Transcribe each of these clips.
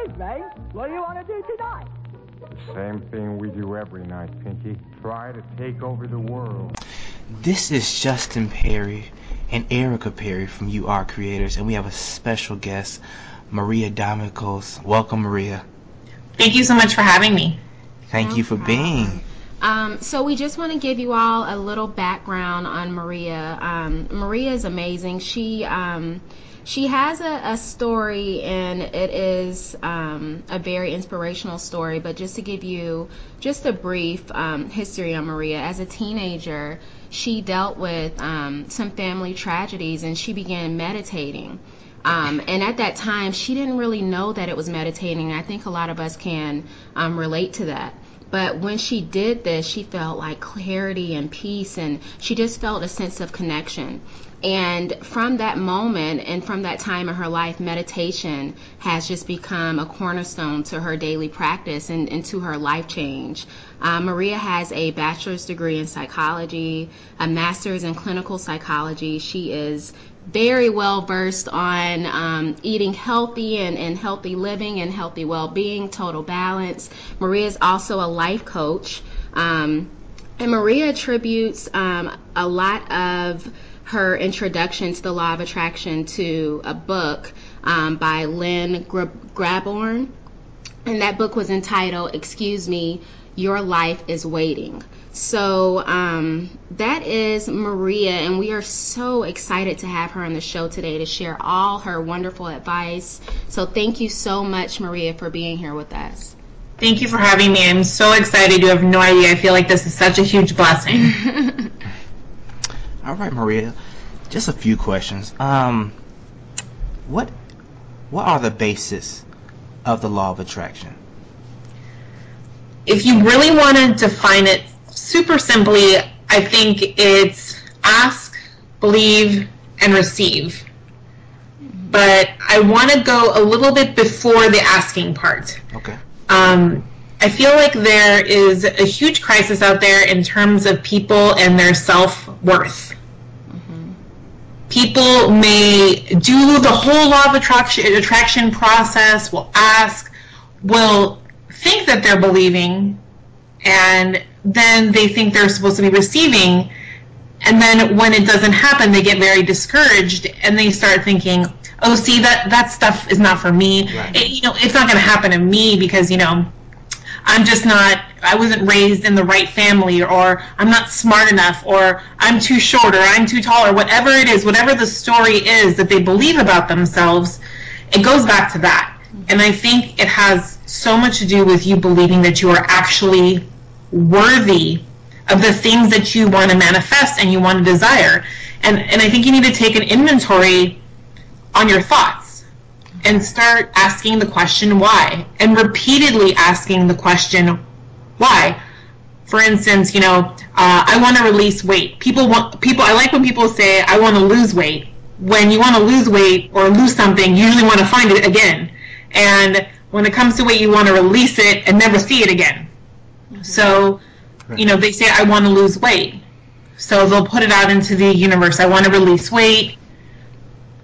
me. What do you want to do tonight? The same thing we do every night, Pinky. Try to take over the world. This is Justin Perry and Erica Perry from YouAreCreators, and we have a special guest, Maria Domicos. Welcome, Maria. Thank you so much for having me. Thank you for being. So we just want to give you all a little background on Maria. Maria is amazing. She has a story, and it is a very inspirational story. But just to give you just a brief history on Maria, as a teenager, she dealt with some family tragedies, and she began meditating. And at that time, she didn't really know that it was meditating. I think a lot of us can relate to that. But when she did this, she felt like clarity and peace, and she just felt a sense of connection. And from that moment and from that time in her life, meditation has just become a cornerstone to her daily practice and to her life change. Maria has a bachelor's degree in psychology, a master's in clinical psychology. She is very well versed on eating healthy and healthy living and healthy well-being, total balance. Maria is also a life coach, and Maria attributes a lot of her introduction to the law of attraction to a book by Lynn Graborn, and that book was entitled, "Excuse Me, Your Life is Waiting." So that is Maria, and we are so excited to have her on the show today to share all her wonderful advice. So thank you so much, Maria, for being here with us. Thank you for having me. I'm so excited. You have no idea. I feel like this is such a huge blessing. All right, Maria, just a few questions. What are the basis of the law of attraction? If you really want to define it super simply, I think it's ask, believe, and receive. But I want to go a little bit before the asking part. Okay. I feel like there is a huge crisis out there in terms of people and their self-worth. People may do the whole law of attraction process, will ask, will think that they're believing, and then they think they're supposed to be receiving, and then when it doesn't happen, they get very discouraged, and they start thinking, oh, see, that stuff is not for me. Right. It's not going to happen to me because, I wasn't raised in the right family, or I'm not smart enough, or I'm too short, or I'm too tall, or whatever it is, whatever the story is that they believe about themselves, it goes back to that. And I think it has so much to do with you believing that you are actually worthy of the things that you want to manifest and you want to desire. And I think you need to take an inventory on your thoughts and start asking the question why, and repeatedly asking the question why. For instance, I want to release weight. I like when people say, I want to lose weight. When you want to lose weight or lose something, you usually want to find it again. And when it comes to weight, you want to release it and never see it again. So, they say, I want to lose weight. So they'll put it out into the universe. I want to release weight.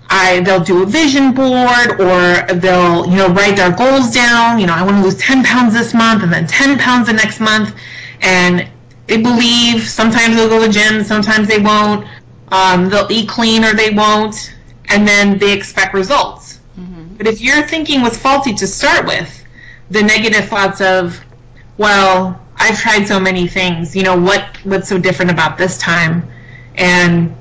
They'll do a vision board, or they'll, write their goals down. I want to lose 10 pounds this month, and then 10 pounds the next month. And they believe. Sometimes they'll go to the gym, sometimes they won't. They'll eat clean or they won't. And then they expect results. Mm-hmm. But if your thinking was faulty to start with, the negative thoughts of, well, I've tried so many things, what's so different about this time? And,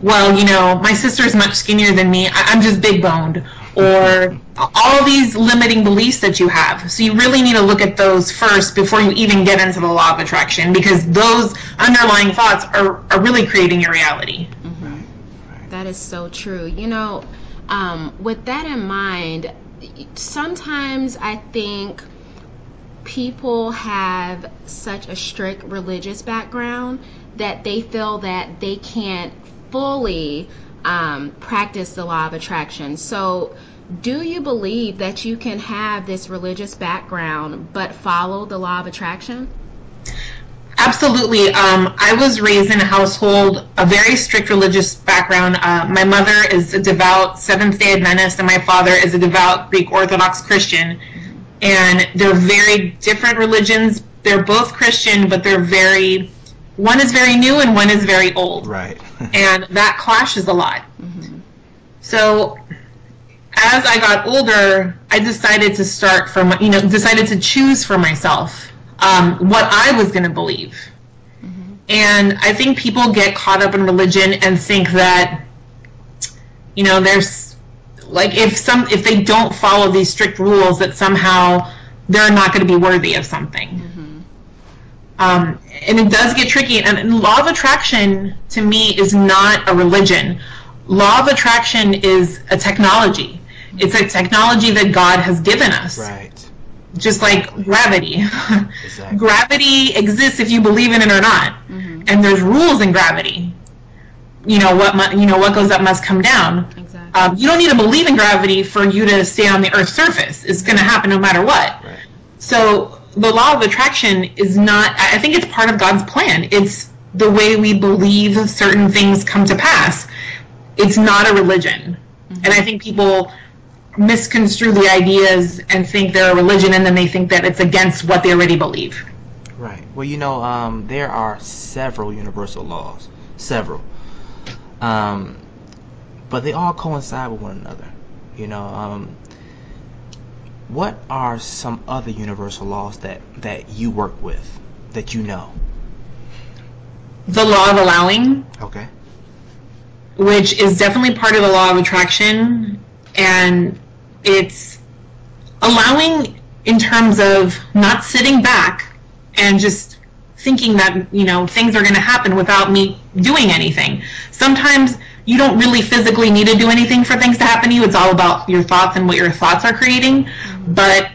well, my sister's much skinnier than me, I'm just big boned. Or all these limiting beliefs that you have. So you really need to look at those first before you even get into the law of attraction, because those underlying thoughts are really creating your reality. Mm-hmm. That is so true. With that in mind, sometimes I think people have such a strict religious background that they feel that they can't fully practice the law of attraction. So do you believe that you can have this religious background but follow the law of attraction? Absolutely. I was raised in a household, a very strict religious background. My mother is a devout Seventh-day Adventist, and my father is a devout Greek Orthodox Christian. And they're very different religions. They're both Christian, but one is very new and one is very old. Right. And that clashes a lot. Mm-hmm. So as I got older, I decided to decided to choose for myself what I was going to believe. Mm-hmm. And I think people get caught up in religion and think that, there's like if they don't follow these strict rules, that somehow they're not going to be worthy of something. Mm-hmm. And it does get tricky. And law of attraction to me is not a religion. Law of attraction is a technology. It's a technology that God has given us. Right. Just like gravity. Exactly. Gravity exists if you believe in it or not. Mm-hmm. And there's rules in gravity. What goes up must come down. Exactly. You don't need to believe in gravity for you to stay on the Earth's surface. It's going to happen no matter what. Right. So the law of attraction is not, I think it's part of God's plan. It's the way we believe certain things come to pass. It's not a religion. Mm-hmm. And I think people misconstrue the ideas and think they're a religion, and then they think that it's against what they already believe. Right. Well, there are several universal laws. Several. But they all coincide with one another. What are some other universal laws that you work with, that you know? The law of allowing. Okay. Which is definitely part of the law of attraction, and it's allowing in terms of not sitting back and just thinking that things are going to happen without me doing anything. Sometimes you don't really physically need to do anything for things to happen to you. It's all about your thoughts and what your thoughts are creating. Mm-hmm. But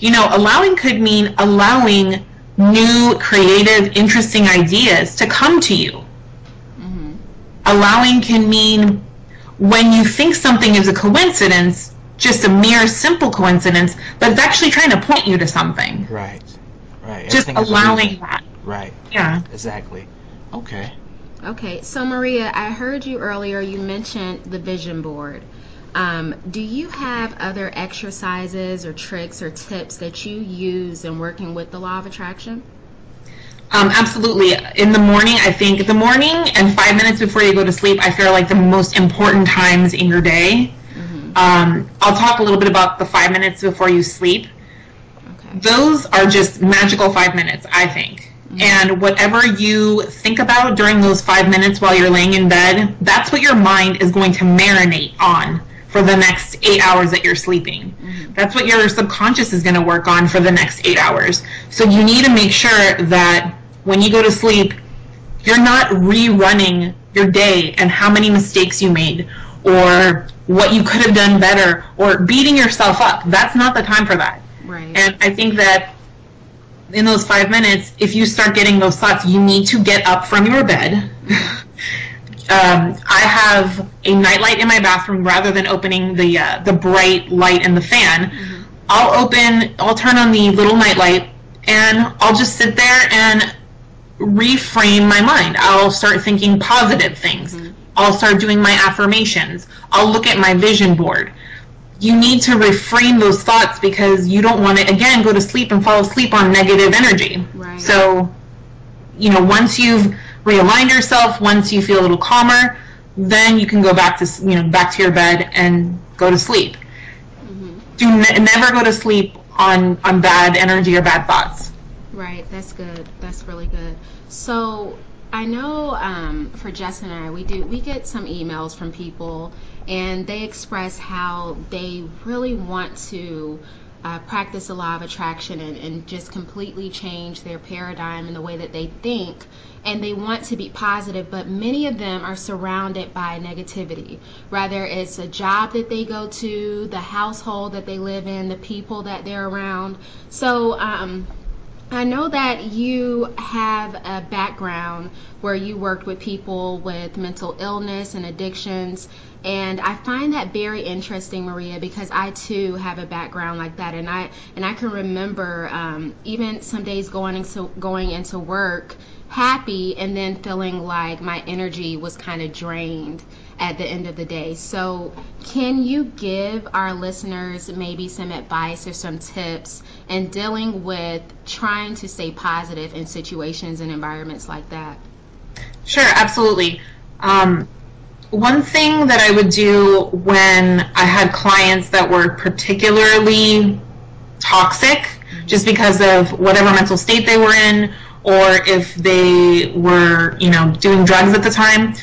allowing could mean allowing new, creative, interesting ideas to come to you. Mm-hmm. Allowing can mean when you think something is a coincidence, just a mere simple coincidence, but it's actually trying to point you to something. Right. Just allowing that. Right. Yeah. Exactly. Okay. Okay. So Maria, I heard you earlier. You mentioned the vision board. Do you have other exercises or tricks or tips that you use in working with the law of attraction? Absolutely. In the morning, I think the morning and 5 minutes before you go to sleep, I feel like the most important times in your day. Mm-hmm. I'll talk a little bit about the 5 minutes before you sleep. Okay. Those are just magical 5 minutes, I think. Mm-hmm. And whatever you think about during those 5 minutes while you're laying in bed, that's what your mind is going to marinate on for the next 8 hours that you're sleeping. Mm-hmm. That's what your subconscious is going to work on for the next 8 hours. So you need to make sure that when you go to sleep, you're not rerunning your day and how many mistakes you made or what you could have done better or beating yourself up. That's not the time for that. Right. And I think that in those 5 minutes, if you start getting those thoughts, you need to get up from your bed. I have a nightlight in my bathroom rather than opening the bright light in the fan. Mm-hmm. I'll turn on the little nightlight and I'll just sit there and reframe my mind. I'll start thinking positive things. Mm-hmm. I'll start doing my affirmations. I'll look at my vision board. You need to reframe those thoughts because you don't want to, again, go to sleep and fall asleep on negative energy. Right. So, once you've realigned yourself, once you feel a little calmer, then you can go back to your bed and go to sleep. Mm-hmm. Never go to sleep on bad energy or bad thoughts. Right, that's good. That's really good. So I know for Jess and I, we get some emails from people, and they express how they really want to practice the law of attraction and just completely change their paradigm and the way that they think, and they want to be positive, but many of them are surrounded by negativity. Rather it's a job that they go to, the household that they live in, the people that they're around. So I know that you have a background where you worked with people with mental illness and addictions, and I find that very interesting, Maria, because I too have a background like that, and I can remember even some days going into work happy and then feeling like my energy was kind of drained at the end of the day. So can you give our listeners maybe some advice or some tips in dealing with trying to stay positive in situations and environments like that? Sure, absolutely. One thing that I would do when I had clients that were particularly toxic, just because of whatever mental state they were in, or if they were, doing drugs at the time,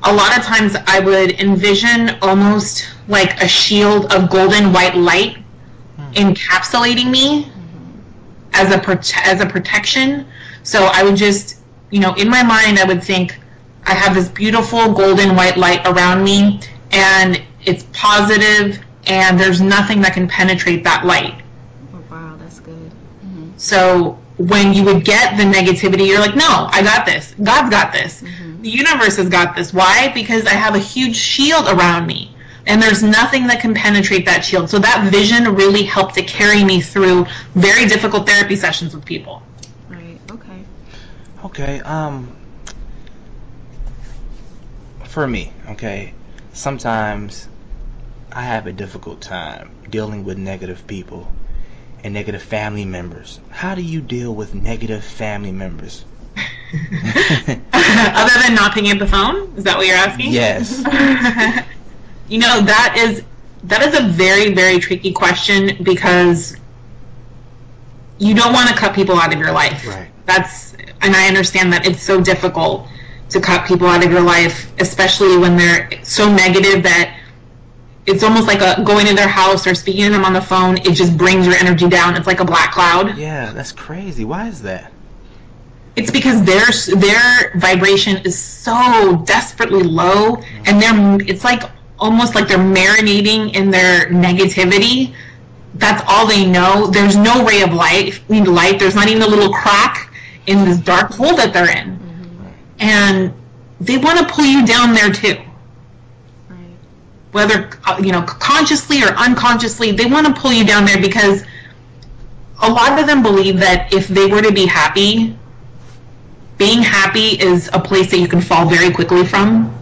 a lot of times I would envision almost like a shield of golden white light encapsulating me as a protection. So I would just, in my mind, I would think, I have this beautiful golden white light around me, and it's positive, and there's nothing that can penetrate that light. Oh, wow, that's good. Mm-hmm. So when you would get the negativity, you're like, no, I got this. God's got this. Mm-hmm. The universe has got this. Why? Because I have a huge shield around me, and there's nothing that can penetrate that shield. So that vision really helped to carry me through very difficult therapy sessions with people. Right, okay. Okay, for me, okay, sometimes I have a difficult time dealing with negative people and negative family members. How do you deal with negative family members? Other than not picking up the phone? Is that what you're asking? Yes. That is a very, very tricky question, because you don't want to cut people out of your life. Right. And I understand that it's so difficult to cut people out of your life, especially when they're so negative that it's almost like going to their house or speaking to them on the phone, it just brings your energy down. It's like a black cloud. Yeah, that's crazy. Why is that? It's because their vibration is so desperately low, and it's like almost like they're marinating in their negativity. That's all they know. There's no ray of light. There's not even a little crack in this dark hole that they're in. And they want to pull you down there too. Right. Whether, consciously or unconsciously, they want to pull you down there, because a lot of them believe that if they were to be happy, being happy is a place that you can fall very quickly from.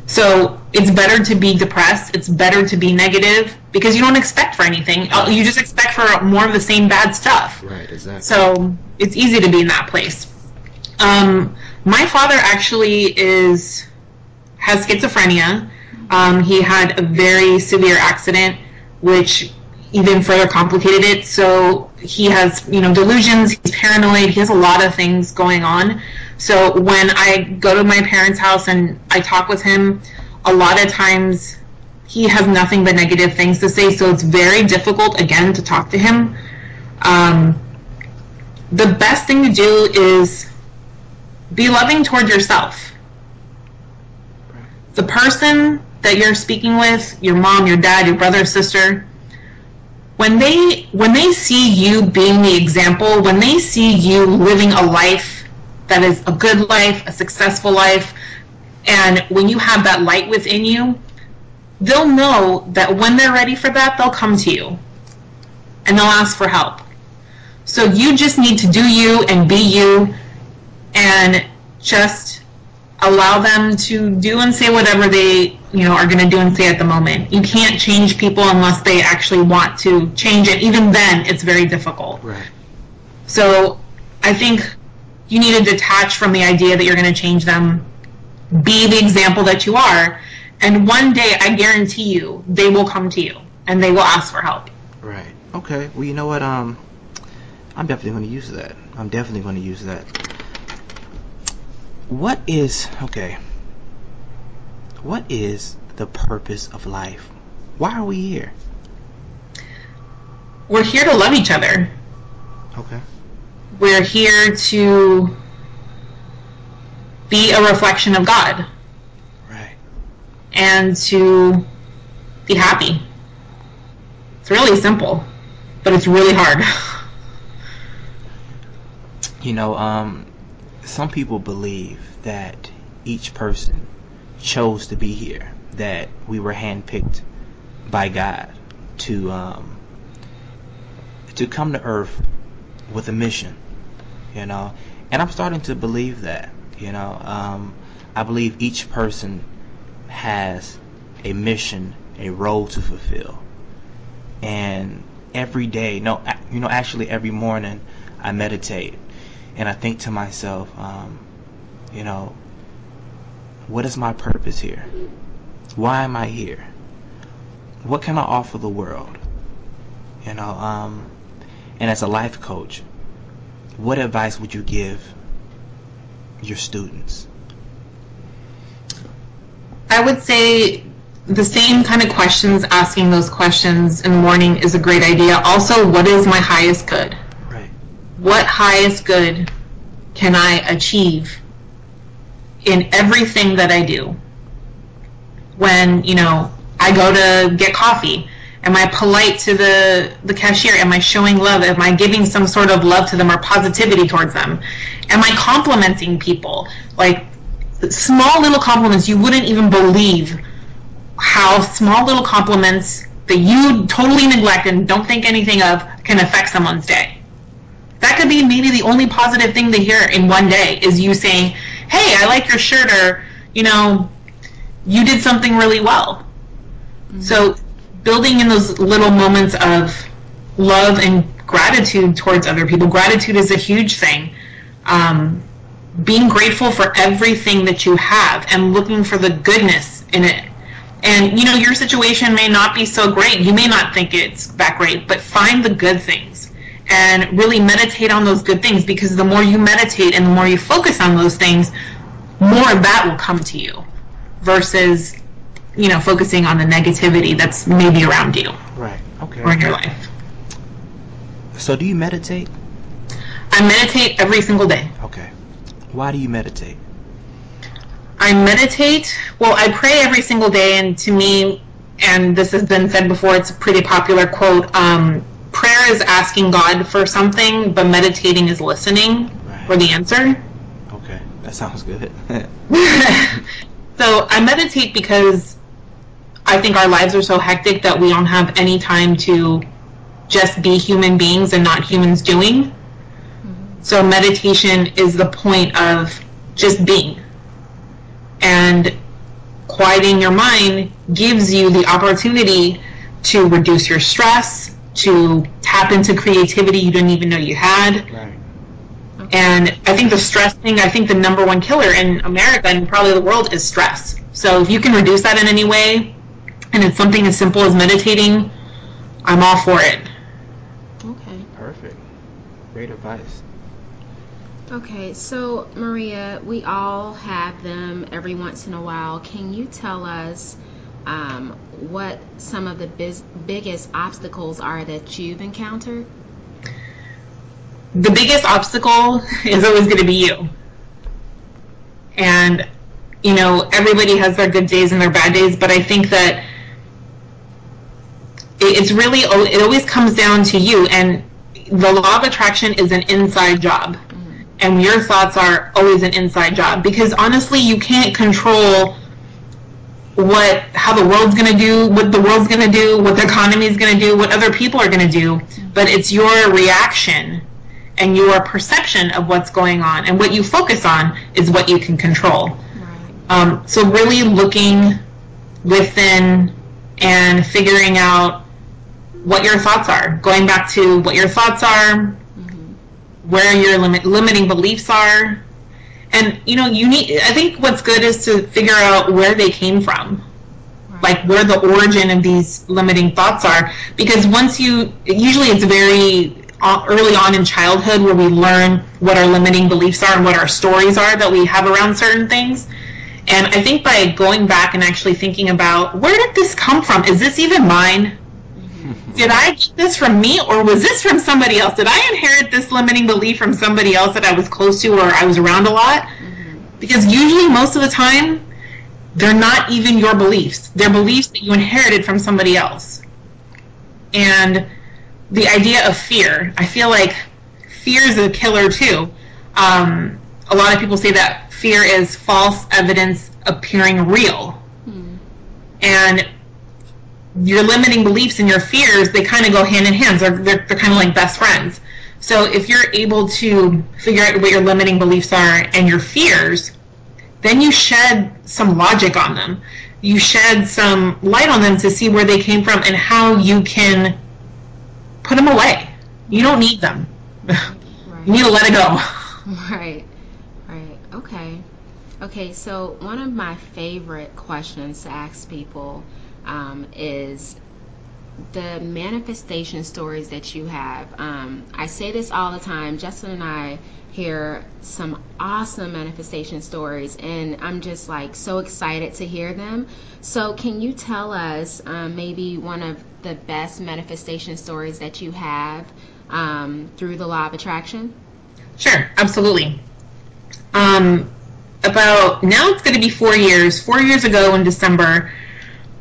So it's better to be depressed. It's better to be negative, because you don't expect for anything. You just expect for more of the same bad stuff. Right, exactly. So it's easy to be in that place. My father actually has schizophrenia. He had a very severe accident, which even further complicated it. So he has, delusions. He's paranoid. He has a lot of things going on. So when I go to my parents' house and I talk with him, a lot of times he has nothing but negative things to say. So it's very difficult, again, to talk to him. The best thing to do is be loving toward yourself. The person that you're speaking with, your mom, your dad, your brother, sister, when they see you being the example, when they see you living a life that is a good life, a successful life, and when you have that light within you, they'll know that when they're ready for that, they'll come to you and they'll ask for help. So you just need to do you and be you, and just allow them to do and say whatever they are going to do and say at the moment. You can't change people unless they actually want to change it. Even then, it's very difficult. Right. So I think you need to detach from the idea that you're going to change them. Be the example that you are, and one day, I guarantee you, they will come to you and they will ask for help. Right. Okay. Well, you know what? I'm definitely going to use that. What is the purpose of life? Why are we here? We're here to love each other. Okay. We're here to be a reflection of God. Right. And to be happy. It's really simple, but it's really hard. You know, some people believe that each person chose to be here, that we were handpicked by God to come to Earth with a mission, you know, and I'm starting to believe that, you know. I believe each person has a mission, a role to fulfill, and every day, actually every morning I meditate and I think to myself, you know, what is my purpose here? Why am I here? What can I offer the world? You know, and as a life coach, what advice would you give your students? I would say the same kind of questions, asking those questions in the morning is a great idea. Also, what is my highest good? Right. What highest good can I achieve in everything that I do? When, you know, I go to get coffee, am I polite to the cashier? Am I showing love? Am I giving some sort of love to them or positivity towards them? Am I complimenting people? Like, small little compliments, you wouldn't even believe how small little compliments that you totally neglect and don't think anything of can affect someone's day. That could be maybe the only positive thing they hear in one day is you saying, hey, I like your shirt, or, you know, you did something really well. Mm-hmm. So building in those little moments of love and gratitude towards other people. Gratitude is a huge thing. Being grateful for everything that you have and looking for the goodness in it. And, you know, your situation may not be so great. You may not think it's that great, but find the good things and really meditate on those good things, because the more you meditate and the more you focus on those things, more of that will come to you versus, you know, focusing on the negativity that's maybe around you. Right. Okay. Or in your life. So do you meditate? I meditate every single day. Okay. Why do you meditate? I meditate, well, I pray every single day, and to me, and this has been said before, it's a pretty popular quote, prayer is asking God for something, but meditating is listening for the answer. Okay, that sounds good. So I meditate because I think our lives are so hectic that we don't have any time to just be human beings and not humans doing. Mm-hmm. So meditation is the point of just being. And quieting your mind gives you the opportunity to reduce your stress, to tap into creativity you didn't even know you had. Right. Okay. And I think the stress thing, I think the number one killer in America and probably the world is stress. So if you can reduce that in any way, and it's something as simple as meditating, I'm all for it. Okay. Perfect. Great advice. Okay, so Maria, we all have them every once in a while. Can you tell us what some of the biggest obstacles are that you've encountered? The biggest obstacle is always going to be you. And, you know, everybody has their good days and their bad days, but I think that it always comes down to you. And the law of attraction is an inside job. And your thoughts are always an inside job, because honestly, you can't control how the world's going to do, what the world's going to do, what the economy is going to do, what other people are going to do. But it's your reaction and your perception of what's going on, and what you focus on is what you can control. Right. So really looking within and figuring out what your thoughts are, going back to what your thoughts are, where your limiting beliefs are. And, you know, I think what's good is to figure out where they came from, right. Like where the origin of these limiting thoughts are, because usually it's very early on in childhood where we learn what our limiting beliefs are and what our stories are that we have around certain things. And I think by going back and actually thinking about, where did this come from? Is this even mine? Did I get this from me, or was this from somebody else? Did I inherit this limiting belief from somebody else that I was close to or I was around a lot? Mm-hmm. Because usually, most of the time, they're not even your beliefs. They're beliefs that you inherited from somebody else. And the idea of fear, I feel like fear is a killer too. A lot of people say that fear is false evidence appearing real. And your limiting beliefs and your fears, they kind of go hand in hand. They're kind of like best friends. So if you're able to figure out what your limiting beliefs are and your fears, then you shed some logic on them. You shed some light on them to see where they came from and how you can put them away. You don't need them. Right. You need to let it go. Right. Okay, so one of my favorite questions to ask people is the manifestation stories that you have. I say this all the time. Justin and I hear some awesome manifestation stories, and I'm just like so excited to hear them. So can you tell us maybe one of the best manifestation stories that you have through the law of attraction? Sure, absolutely. About now it's going to be 4 years. 4 years ago in December,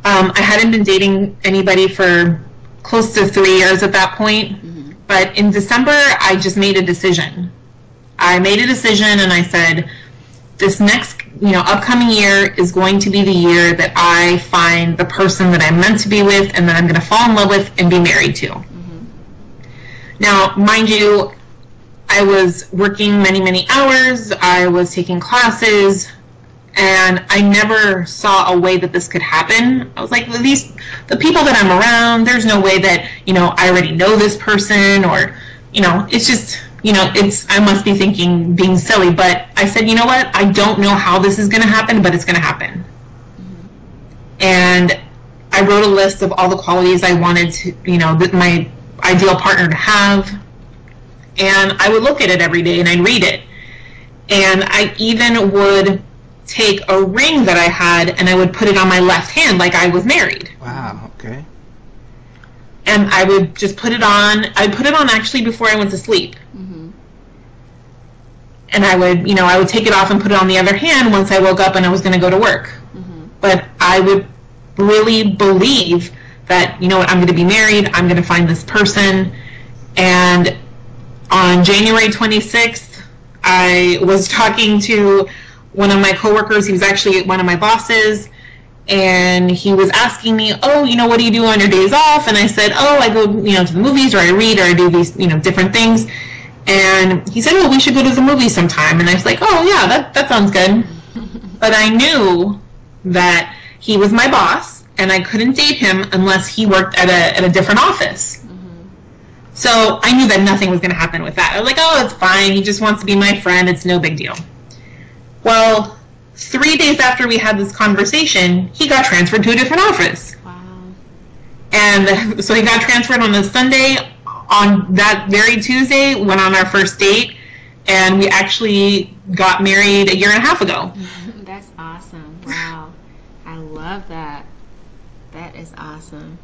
I hadn't been dating anybody for close to 3 years at that point. But in December, I just made a decision. I made a decision and I said, this next, upcoming year is going to be the year that I find the person that I'm meant to be with and that I'm going to fall in love with and be married to. Now, mind you, I was working many, many hours. I was taking classes, and I never saw a way that this could happen. I was like, the people that I'm around, there's no way that, I already know this person, or, it's just, I must be being silly. But I said, you know what? I don't know how this is going to happen, but it's going to happen. And I wrote a list of all the qualities I wanted to, my ideal partner to have. And I would look at it every day and I'd read it. And I even would take a ring that I had and I would put it on my left hand like I was married. Wow, okay. And I would just put it on. I'd put it on actually before I went to sleep. And I would take it off and put it on the other hand once I woke up and I was going to go to work. But I would really believe that, I'm going to be married, I'm going to find this person. And on January 26th, I was talking to one of my coworkers. He was actually one of my bosses, and he was asking me, what do you do on your days off? And I said, I go, to the movies, or I read, or I do these, different things. And he said, we should go to the movies sometime. And I was like, yeah, that sounds good. But I knew that he was my boss, and I couldn't date him unless he worked at a different office. So I knew that nothing was going to happen with that. I was like, it's fine. He just wants to be my friend. It's no big deal. Well, 3 days after we had this conversation, he got transferred to a different office. Wow. And so he got transferred on a Sunday. On that very Tuesday, went on our first date, and we actually got married a year and a half ago. That's awesome. Wow. I love that. That is awesome.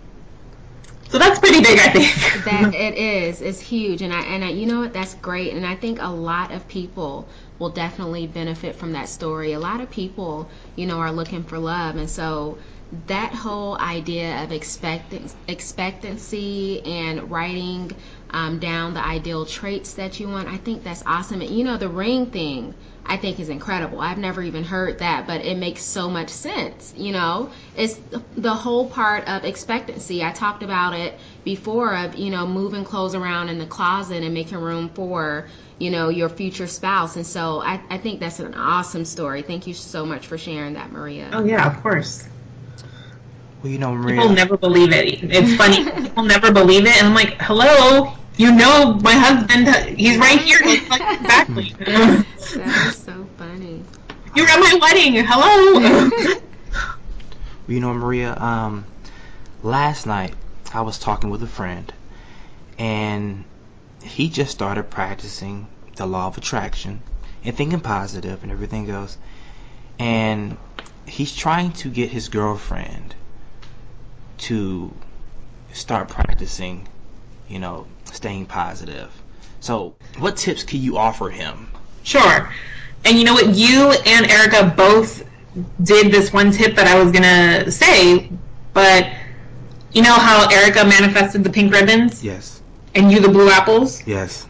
So that's pretty big, I think. That it is. It's huge, and I you know what? That's great, and I think a lot of people will definitely benefit from that story. A lot of people, are looking for love, and so that whole idea of expectancy and writing down the ideal traits that you want, I think that's awesome. And the ring thing, I think is incredible. I've never even heard that, but it makes so much sense. It's the whole part of expectancy. I talked about it before of, moving clothes around in the closet and making room for, your future spouse. And so I think that's an awesome story. Thank you so much for sharing that, Maria. Oh yeah, of course. Well, Maria, people never believe it. It's funny. People never believe it. And I'm like, hello, my husband, he's right here. It's like, exactly. That is so funny. You were at my wedding. Hello. Well, Maria, last night I was talking with a friend, and he just started practicing the law of attraction and thinking positive and everything else. And he's trying to get his girlfriend to start practicing, staying positive. So what tips can you offer him? Sure. And you know what? You and Erica both did this one tip that I was going to say, but you know how Erica manifested the pink ribbons? Yes. And you the blue apples? Yes.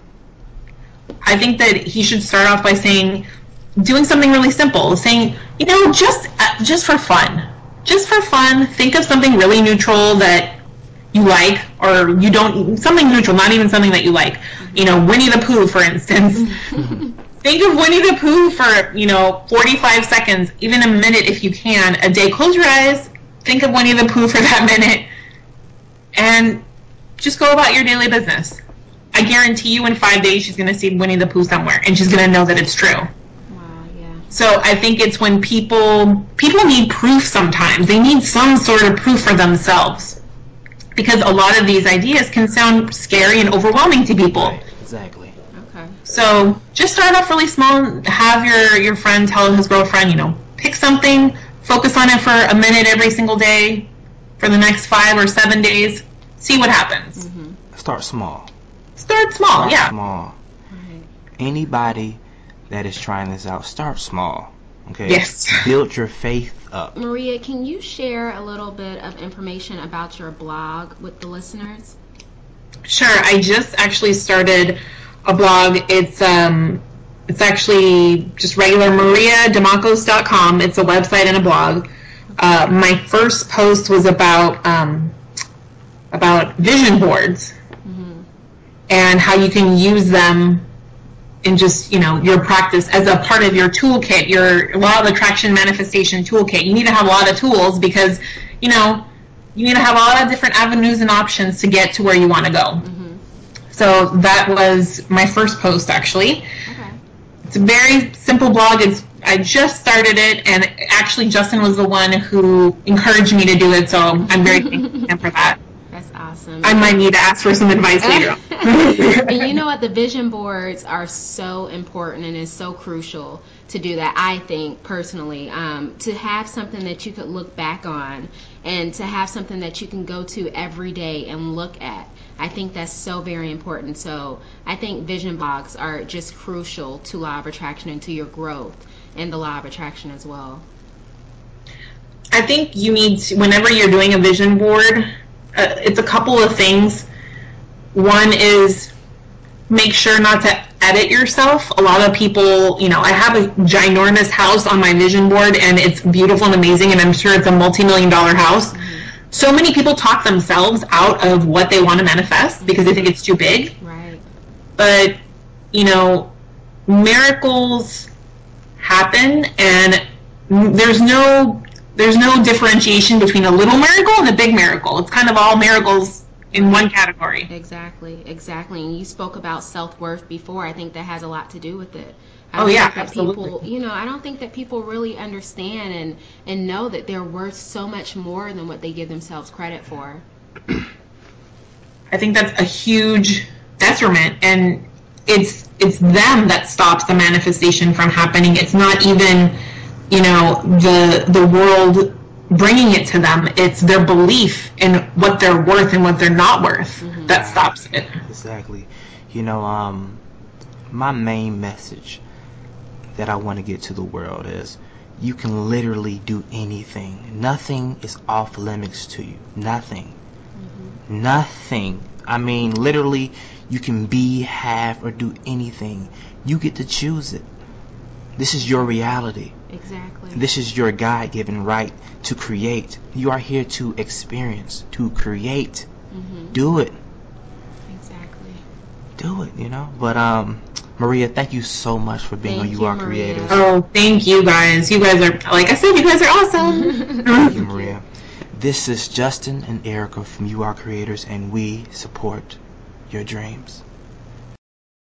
I think that he should start off by doing something really simple, saying, just for fun. Just for fun, think of something really neutral that you like, or you don't, something neutral, not even something that you like. Winnie the Pooh, for instance. Think of Winnie the Pooh for, 45 seconds, even a minute if you can, a day. Close your eyes, think of Winnie the Pooh for that minute, and just go about your daily business. I guarantee you in 5 days she's going to see Winnie the Pooh somewhere, and she's going to know that it's true. Wow, yeah. So I think it's when people need proof sometimes. They need some sort of proof for themselves. Because a lot of these ideas can sound scary and overwhelming to people. Right, exactly. Okay. So just start off really small. Have your friend tell his girlfriend, pick something, focus on it for a minute every single day for the next 5 or 7 days. See what happens. Mm-hmm. Start small. Start small, yeah. Small. Right. Anybody that is trying this out, start small. Okay? Yes. Build your faith up. Maria, can you share a little bit of information about your blog with the listeners? Sure. I just actually started a blog. It's actually just regular mariademacos.com. It's a website and a blog. My first post was about vision boards and how you can use them in just, your practice as a part of your toolkit, your law of attraction manifestation toolkit. You need to have a lot of tools because, you need to have a lot of different avenues and options to get to where you want to go. Mm-hmm. So that was my first post, actually. Okay. It's a very simple blog. I just started it, and actually Justin was the one who encouraged me to do it, so I'm very thankful to him for that. That's awesome. I might need to ask for some advice later on. And you know what? The vision boards are so important, and it's so crucial to do that, I think, personally. To have something that you could look back on and to have something that you can go to every day and look at. I think that's so very important. So I think vision blogs are just crucial to law of attraction and to your growth and the law of attraction as well. I think you need to, whenever you're doing a vision board, it's a couple of things. One is make sure not to edit yourself. A lot of people, I have a ginormous house on my vision board, and it's beautiful and amazing, and I'm sure it's a multi-million-dollar house. Mm-hmm. So many people talk themselves out of what they want to manifest because they think it's too big. Right. But, miracles happen, and there's no differentiation between a little miracle and a big miracle. It's kind of all miracles in one category. Exactly. And you spoke about self-worth before. I think that has a lot to do with it. Absolutely. I don't think that people really understand and know that they're worth so much more than what they give themselves credit for. I think that's a huge detriment, and it's them that stops the manifestation from happening. It's not even the world bringing it to them. It's their belief in what they're worth and what they're not worth that stops it. Exactly. My main message that I want to get to the world is you can literally do anything. Nothing is off limits to you. Nothing. Nothing. I mean, literally, you can be, have, or do anything. You get to choose it. This is your reality. Exactly. This is your God-given right to create. You are here to experience, to create. Do it. Exactly. Do it, But, Maria, thank you so much for being on You Are Creators. Oh, thank you guys. You guys are, like I said, you guys are awesome. Thank you, Maria. This is Justin and Erica from You Are Creators, and we support your dreams.